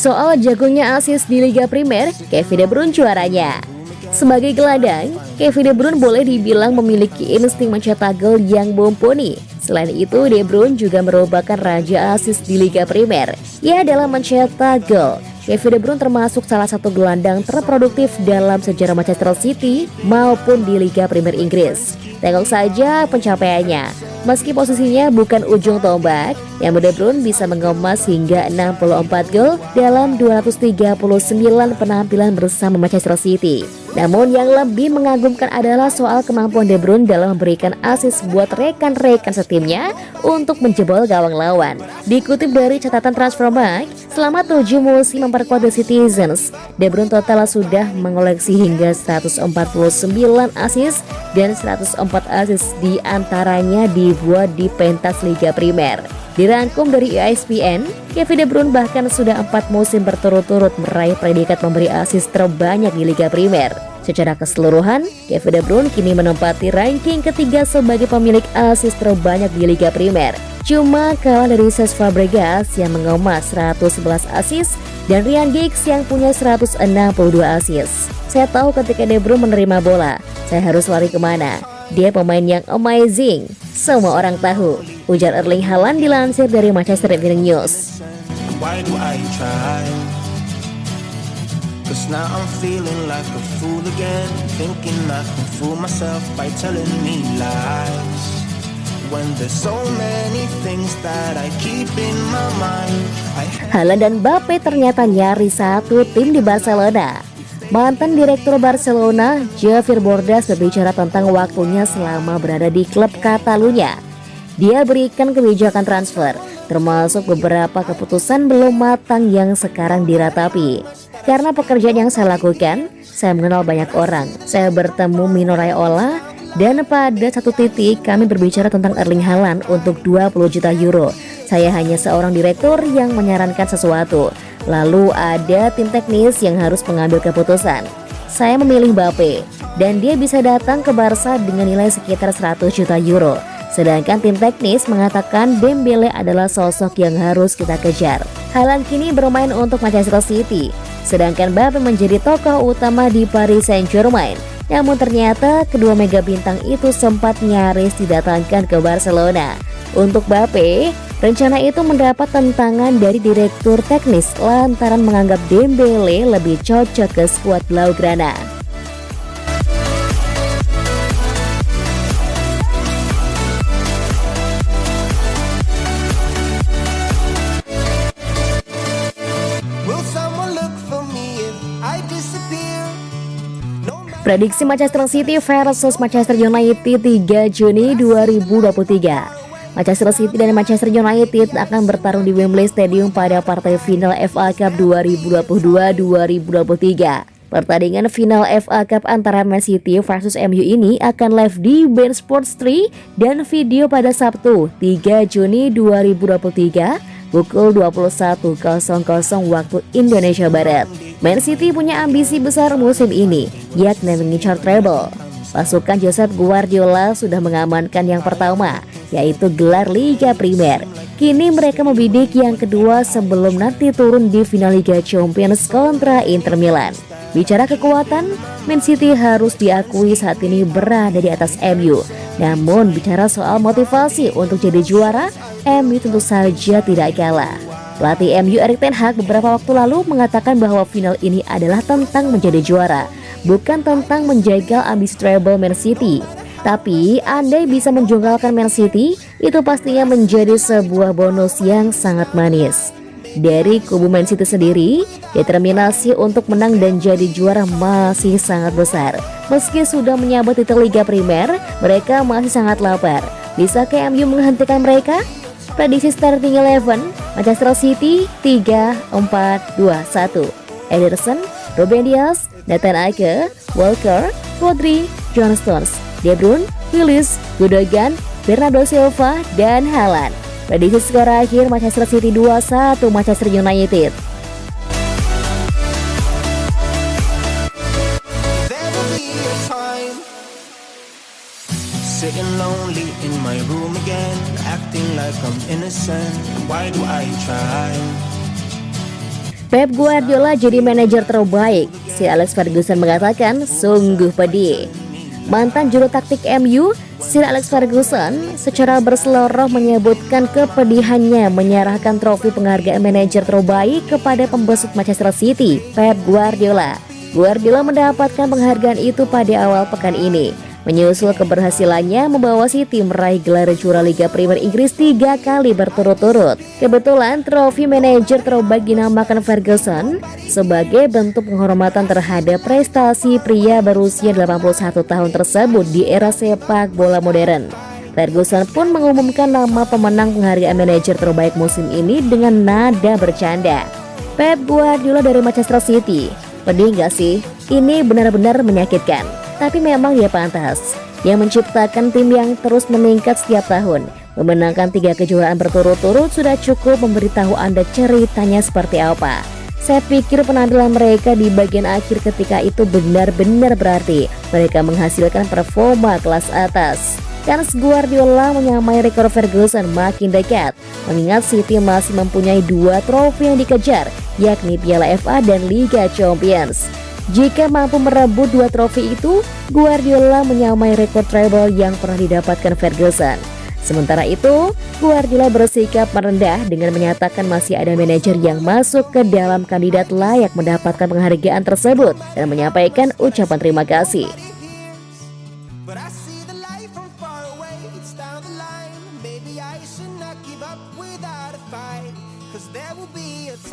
Soal jagonya asis di Liga Primer, Kevin De Bruyne juaranya. Sebagai gelandang, Kevin De Bruyne boleh dibilang memiliki insting mencetak gol yang mumpuni. Selain itu, De Bruyne juga merupakan raja asis di Liga Primer. Ia dalam mencetak gol, Kevin De Bruyne termasuk salah satu gelandang terproduktif dalam sejarah Manchester City maupun di Liga Primer Inggris. Tengok saja pencapaiannya. Meski posisinya bukan ujung tombak, yang De Bruyne bisa mengemas hingga 64 gol dalam 239 penampilan bersama Manchester City. Namun yang lebih mengagumkan adalah soal kemampuan De Bruyne dalam memberikan assist buat rekan-rekan setimnya untuk menjebol gawang lawan. Dikutip dari catatan Transfermarkt, selama 7 musim memperkuat The Citizens, De Bruyne total sudah mengoleksi hingga 149 assist dan 104 assist diantaranya dibuat di pentas Liga Primer. Dirangkum dari ESPN, Kevin De Bruyne bahkan sudah 4 musim berturut-turut meraih predikat memberi assist terbanyak di Liga Primer. Secara keseluruhan, Kevin De Bruyne kini menempati ranking ketiga sebagai pemilik assist terbanyak di Liga Primer. Cuma kalah dari Cesc Fabregas yang mengemas 111 assist dan Ryan Giggs yang punya 162 assist. Saya tahu ketika De Bruyne menerima bola, saya harus lari kemana. Dia pemain yang amazing, semua orang tahu, ujar Erling Haaland dilansir dari Manchester Evening News. Why do I try? 'Cause now I'm feeling like a fool again, thinking I can fool myself by telling me lies. When there's so many things that I keep in my mind. Haaland dan Mbappe ternyata nyaris satu tim di Barcelona. Mantan Direktur Barcelona, Javier Bordas berbicara tentang waktunya selama berada di klub Catalunya. Dia berikan kebijakan transfer, termasuk beberapa keputusan belum matang yang sekarang diratapi. Karena pekerjaan yang saya lakukan, saya mengenal banyak orang. Saya bertemu Mino Raiola, dan pada satu titik kami berbicara tentang Erling Haaland untuk 20 juta euro. Saya hanya seorang direktur yang menyarankan sesuatu. Lalu ada tim teknis yang harus mengambil keputusan. Saya memilih Mbappe, dan dia bisa datang ke Barca dengan nilai sekitar 100 juta euro. Sedangkan tim teknis mengatakan Dembele adalah sosok yang harus kita kejar. Haaland kini bermain untuk Manchester City, sedangkan Mbappe menjadi tokoh utama di Paris Saint-Germain. Namun ternyata kedua mega bintang itu sempat nyaris didatangkan ke Barcelona. Untuk Mbappe, rencana itu mendapat tentangan dari direktur teknis lantaran menganggap Dembele lebih cocok ke skuad Blaugrana. Prediksi Manchester City versus Manchester United 3 Juni 2023. Manchester City dan Manchester United akan bertarung di Wembley Stadium pada partai final FA Cup 2022-2023. Pertandingan final FA Cup antara Man City versus MU ini akan live di beIN Sports 3 dan video pada Sabtu 3 Juni 2023 pukul 21.00 waktu Indonesia Barat. Man City punya ambisi besar musim ini, yakni mengincar treble. Pasukan Josep Guardiola sudah mengamankan yang pertama, yaitu gelar Liga Primer. Kini mereka membidik yang kedua sebelum nanti turun di final Liga Champions kontra Inter Milan. Bicara kekuatan, Man City harus diakui saat ini berada di atas MU. Namun bicara soal motivasi untuk jadi juara, MU tentu saja tidak kalah. Pelatih MU Erik ten Hag beberapa waktu lalu mengatakan bahwa final ini adalah tentang menjadi juara, bukan tentang menjagal ambisi treble Man City. Tapi andai bisa menjungkalkan Man City, itu pastinya menjadi sebuah bonus yang sangat manis. Dari kubu Man City sendiri, determinasi untuk menang dan jadi juara masih sangat besar. Meski sudah menyabet titel Liga Primer, mereka masih sangat lapar. Bisakah MU menghentikan mereka? Prediksi starting 11, Manchester City 3-4-2-1. Ederson, Ruben Dias, Nathan Ake, Walker, Rodri, John Stones, De Bruyne, Willis, Gundogan, Bernardo Silva, dan Haaland. Prediksi skor akhir Manchester City 2-1 Manchester United. Sitting lonely in my room again, acting like I'm innocent. Why do I try? Pep Guardiola jadi manajer terbaik, Sir Alex Ferguson mengatakan sungguh pedih. Mantan juru taktik MU, Sir Alex Ferguson secara berseloroh menyebutkan kepedihannya menyerahkan trofi penghargaan manajer terbaik kepada pembesut Manchester City, Pep Guardiola. Guardiola mendapatkan penghargaan itu pada awal pekan ini, menyusul keberhasilannya membawa City meraih gelar juara Liga Premier Inggris 3 kali berturut-turut. Kebetulan trofi manajer terbaik dinamakan Ferguson sebagai bentuk penghormatan terhadap prestasi pria berusia 81 tahun tersebut di era sepak bola modern. Ferguson pun mengumumkan nama pemenang penghargaan manajer terbaik musim ini dengan nada bercanda. Pep Guardiola dari Manchester City. Pedih gak sih? Ini benar-benar menyakitkan. Tapi memang dia pantas. Dia menciptakan tim yang terus meningkat setiap tahun. Memenangkan 3 kejuaraan berturut-turut sudah cukup memberitahu Anda ceritanya seperti apa. Saya pikir penampilan mereka di bagian akhir ketika itu benar-benar berarti. Mereka menghasilkan performa kelas atas. Kans Guardiola menyamai rekor Ferguson makin dekat, mengingat City masih mempunyai 2 trofi yang dikejar, yakni Piala FA dan Liga Champions. Jika mampu merebut 2 trofi itu, Guardiola menyamai rekor treble yang pernah didapatkan Ferguson. Sementara itu, Guardiola bersikap merendah dengan menyatakan masih ada manajer yang masuk ke dalam kandidat layak mendapatkan penghargaan tersebut dan menyampaikan ucapan terima kasih. But I see the light from far away, it's down the line. Maybe I should not give up without a fight, 'cause there will be a time